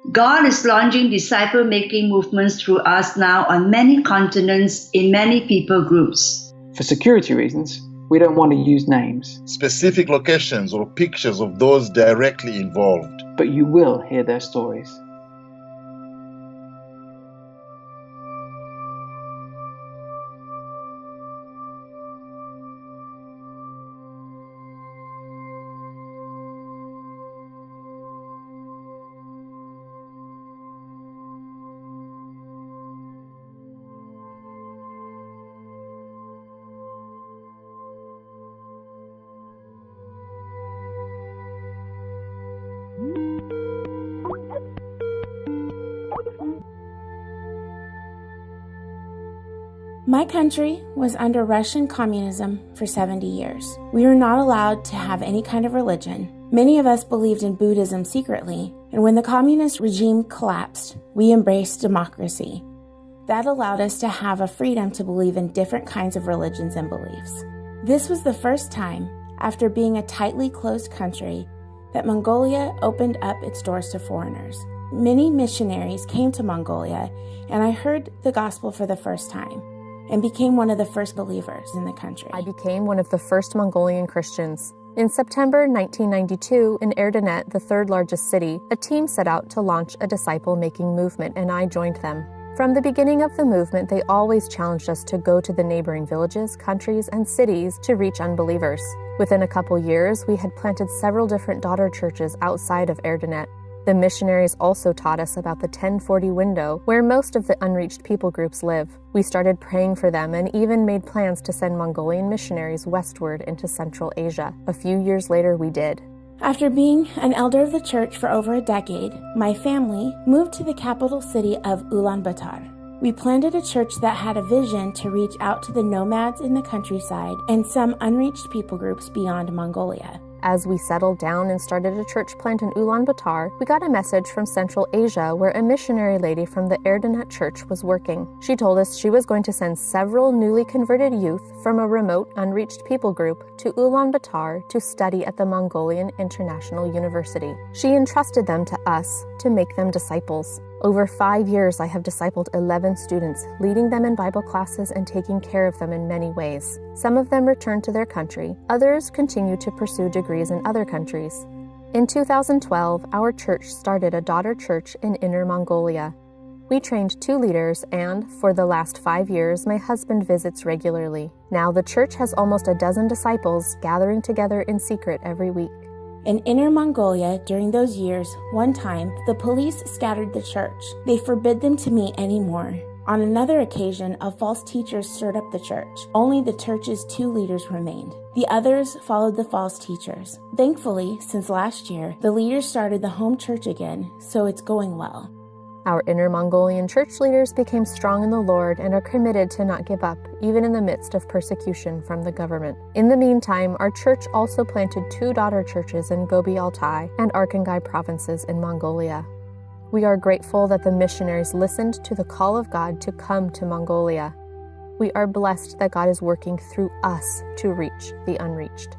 God is launching disciple-making movements through us now on many continents in many people groups. For security reasons, we don't want to use names, specific locations, or pictures of those directly involved. but you will hear their stories. My country was under Russian communism for 70 years. We were not allowed to have any kind of religion. Many of us believed in Buddhism secretly, and when the communist regime collapsed, we embraced democracy. That allowed us to have a freedom to believe in different kinds of religions and beliefs. This was the first time, after being a tightly closed country, that Mongolia opened up its doors to foreigners. Many missionaries came to Mongolia, and I heard the gospel for the first time and became one of the first believers in the country. I became one of the first Mongolian Christians. In September 1992, in Erdenet, the third largest city, a team set out to launch a disciple-making movement, and I joined them. From the beginning of the movement, they always challenged us to go to the neighboring villages, countries, and cities to reach unbelievers. Within a couple years, we had planted several different daughter churches outside of Erdenet. The missionaries also taught us about the 1040 window, where most of the unreached people groups live. We started praying for them and even made plans to send Mongolian missionaries westward into Central Asia. A few years later, we did. After being an elder of the church for over a decade, my family moved to the capital city of Ulaanbaatar. We planted a church that had a vision to reach out to the nomads in the countryside and some unreached people groups beyond Mongolia. As we settled down and started a church plant in Ulaanbaatar, we got a message from Central Asia where a missionary lady from the Erdenet church was working. She told us she was going to send several newly converted youth from a remote, unreached people group to Ulaanbaatar to study at the Mongolian International University. She entrusted them to us to make them disciples. Over 5 years, I have discipled 11 students, leading them in Bible classes and taking care of them in many ways. Some of them returned to their country. Others continue to pursue degrees in other countries. In 2012, our church started a daughter church in Inner Mongolia. We trained 2 leaders, and for the last 5 years, my husband visits regularly. Now the church has almost a dozen disciples gathering together in secret every week. In Inner Mongolia, during those years, one time, the police scattered the church. They forbid them to meet anymore. On another occasion, a false teacher stirred up the church. Only the church's 2 leaders remained. The others followed the false teachers. Thankfully, since last year, the leaders started the home church again, so it's going well. Our Inner Mongolian church leaders became strong in the Lord and are committed to not give up, even in the midst of persecution from the government. In the meantime, our church also planted 2 daughter churches in Gobi Altai and Arkhangai provinces in Mongolia. We are grateful that the missionaries listened to the call of God to come to Mongolia. We are blessed that God is working through us to reach the unreached.